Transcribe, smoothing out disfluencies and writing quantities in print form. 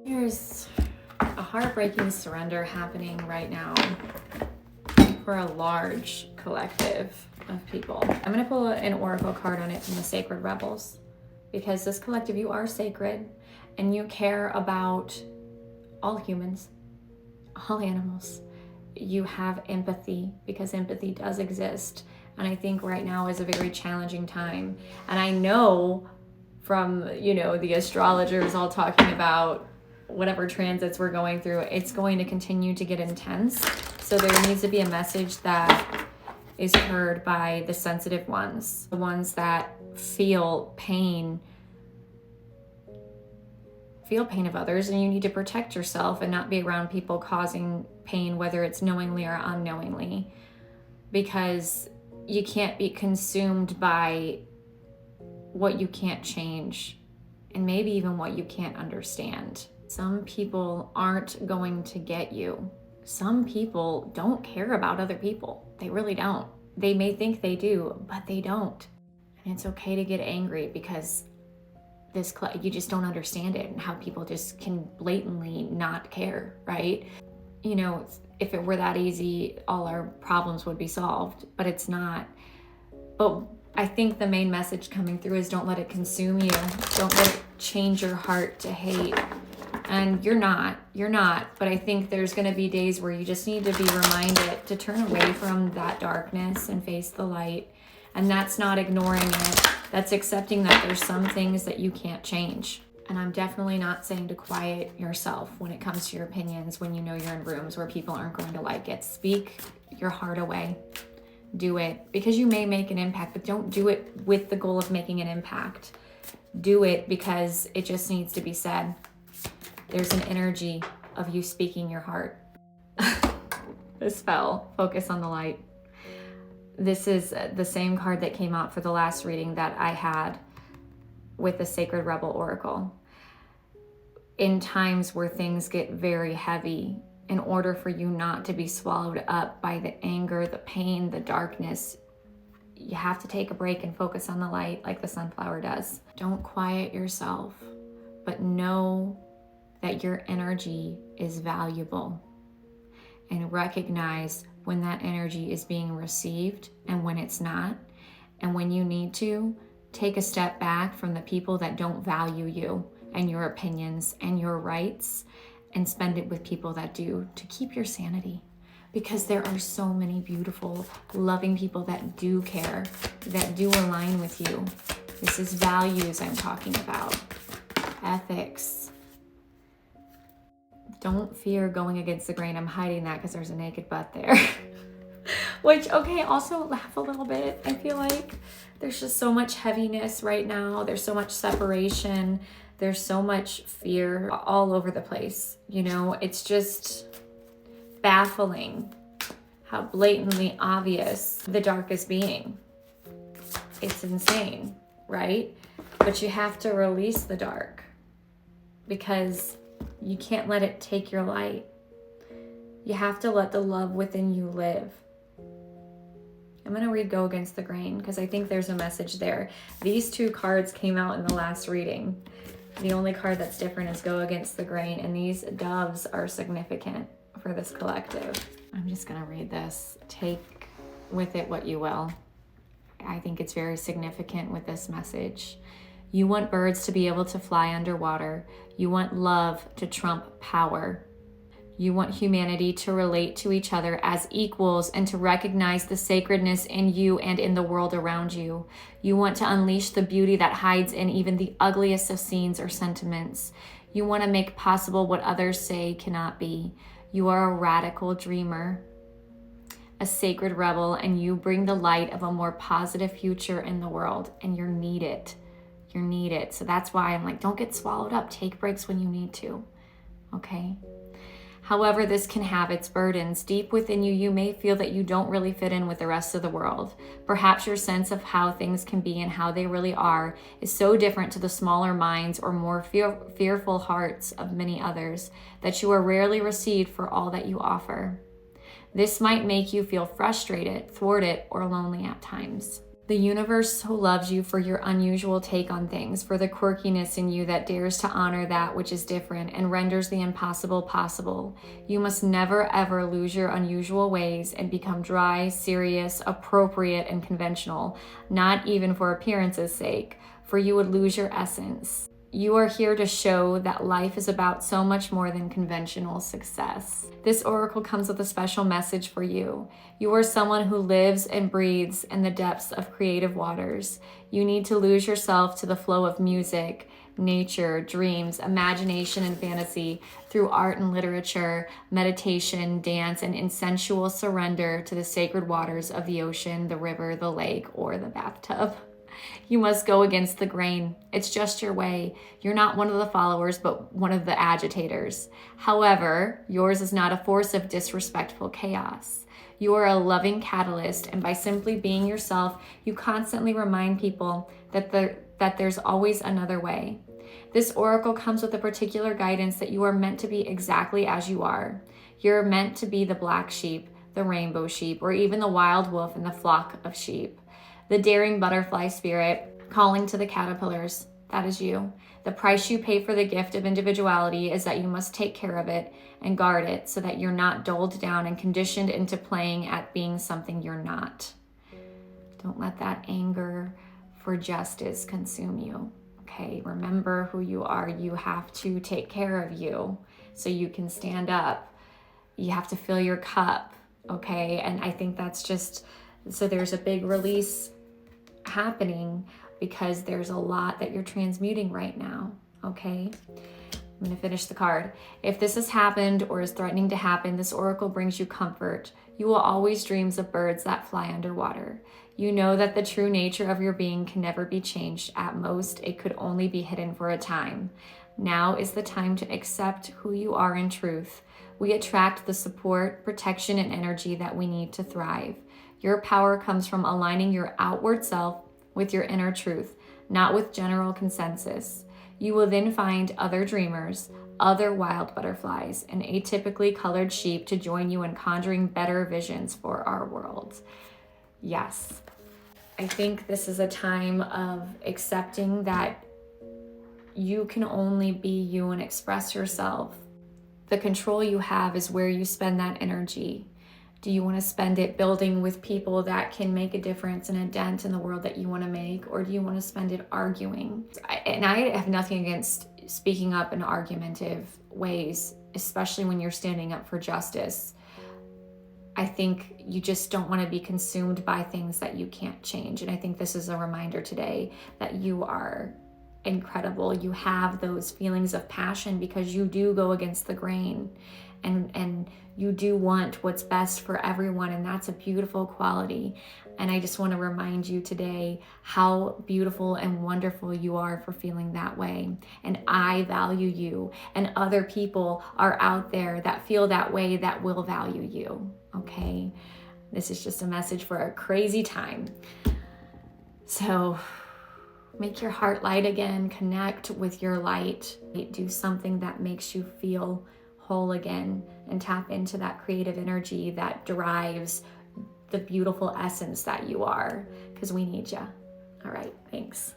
There's a heartbreaking surrender happening right now for a large collective of people. I'm going to pull an oracle card on it from the Sacred Rebels, because this collective, you are sacred and you care about all humans, all animals. You have empathy, because empathy does exist. And I think right now is a very challenging time. And I know from, the astrologers all talking about whatever transits we're going through, it's going to continue to get intense. So there needs to be a message that is heard by the sensitive ones, the ones that feel pain of others, and you need to protect yourself and not be around people causing pain, whether it's knowingly or unknowingly, because you can't be consumed by what you can't change and maybe even what you can't understand. Some people aren't going to get you. Some people don't care about other people. They really don't. They may think they do, but they don't. And it's okay to get angry, because you just don't understand it, and how people just can blatantly not care, right? If it were that easy, all our problems would be solved, but it's not. But I think the main message coming through is don't let it consume you. Don't let it change your heart to hate. And you're not, but I think there's going to be days where you just need to be reminded to turn away from that darkness and face the light. And that's not ignoring it. That's accepting that there's some things that you can't change. And I'm definitely not saying to quiet yourself when it comes to your opinions, when you're in rooms where people aren't going to like it. Speak your heart away. Do it, because you may make an impact, but don't do it with the goal of making an impact. Do it because it just needs to be said. There's an energy of you speaking your heart. This spell, focus on the light. This is the same card that came out for the last reading that I had with the Sacred Rebel Oracle. In times where things get very heavy, in order for you not to be swallowed up by the anger, the pain, the darkness, you have to take a break and focus on the light like the sunflower does. Don't quiet yourself, but know that your energy is valuable, and recognize when that energy is being received and when it's not. And when you need to, take a step back from the people that don't value you and your opinions and your rights, and spend it with people that do, to keep your sanity. Because there are so many beautiful, loving people that do care, that do align with you. This is values I'm talking about. Ethics. Don't fear going against the grain. I'm hiding that because there's a naked butt there. Which, okay, also laugh a little bit. I feel like there's just so much heaviness right now. There's so much separation. There's so much fear all over the place. It's just baffling how blatantly obvious the dark is being. It's insane, right? But you have to release the dark, because you can't let it take your light. You have to let the love within you live. I'm going to read Go Against the Grain, because I think there's a message there. These two cards came out in the last reading. The only card that's different is Go Against the Grain, and these doves are significant for this collective. I'm just going to read this. Take with it what you will. I think it's very significant with this message. You want birds to be able to fly underwater. You want love to trump power. You want humanity to relate to each other as equals and to recognize the sacredness in you and in the world around you. You want to unleash the beauty that hides in even the ugliest of scenes or sentiments. You want to make possible what others say cannot be. You are a radical dreamer, a sacred rebel, and you bring the light of a more positive future in the world, and you're needed. You're needed. So that's why I'm like, don't get swallowed up. Take breaks when you need to, okay? However, this can have its burdens. Deep within you, you may feel that you don't really fit in with the rest of the world. Perhaps your sense of how things can be and how they really are is so different to the smaller minds or more fearful hearts of many others that you are rarely received for all that you offer. This might make you feel frustrated, thwarted, or lonely at times. The universe so loves you for your unusual take on things, for the quirkiness in you that dares to honor that which is different and renders the impossible possible. You must never ever lose your unusual ways and become dry, serious, appropriate, and conventional, not even for appearance's sake, for you would lose your essence. You are here to show that life is about so much more than conventional success. This oracle comes with a special message for you. You are someone who lives and breathes in the depths of creative waters. You need to lose yourself to the flow of music, nature, dreams, imagination, and fantasy through art and literature, meditation, dance, and insensual surrender to the sacred waters of the ocean, the river, the lake, or the bathtub. You must go against the grain. It's just your way. You're not one of the followers, but one of the agitators. However, yours is not a force of disrespectful chaos. You are a loving catalyst, and by simply being yourself, you constantly remind people that there's always another way. This oracle comes with a particular guidance that you are meant to be exactly as you are. You're meant to be the black sheep, the rainbow sheep, or even the wild wolf in the flock of sheep. The daring butterfly spirit calling to the caterpillars. That is you. The price you pay for the gift of individuality is that you must take care of it and guard it so that you're not doled down and conditioned into playing at being something you're not. Don't let that anger for justice consume you. Okay, remember who you are. You have to take care of you so you can stand up. You have to fill your cup, okay? And I think that's just, so there's a big release happening because there's a lot that you're transmuting right now, okay? I'm going to finish the card. If this has happened or is threatening to happen, this oracle brings you comfort. You will always dream of birds that fly underwater. You know that the true nature of your being can never be changed. At most, it could only be hidden for a time. Now is the time to accept who you are in truth. We attract the support, protection, and energy that we need to thrive. Your power comes from aligning your outward self with your inner truth, not with general consensus. You will then find other dreamers, other wild butterflies, and atypically colored sheep to join you in conjuring better visions for our world. Yes, I think this is a time of accepting that you can only be you and express yourself. The control you have is where you spend that energy. Do you want to spend it building with people that can make a difference and a dent in the world that you want to make? Or do you want to spend it arguing? And I have nothing against speaking up in argumentative ways, especially when you're standing up for justice. I think you just don't want to be consumed by things that you can't change. And I think this is a reminder today that you are incredible. You have those feelings of passion because you do go against the grain. And you do want what's best for everyone, and that's a beautiful quality. And I just want to remind you today how beautiful and wonderful you are for feeling that way. And I value you, and other people are out there that feel that way that will value you, okay? This is just a message for a crazy time. So make your heart light again, connect with your light, do something that makes you feel whole again, and tap into that creative energy that derives the beautiful essence that you are, because we need you. All right, thanks.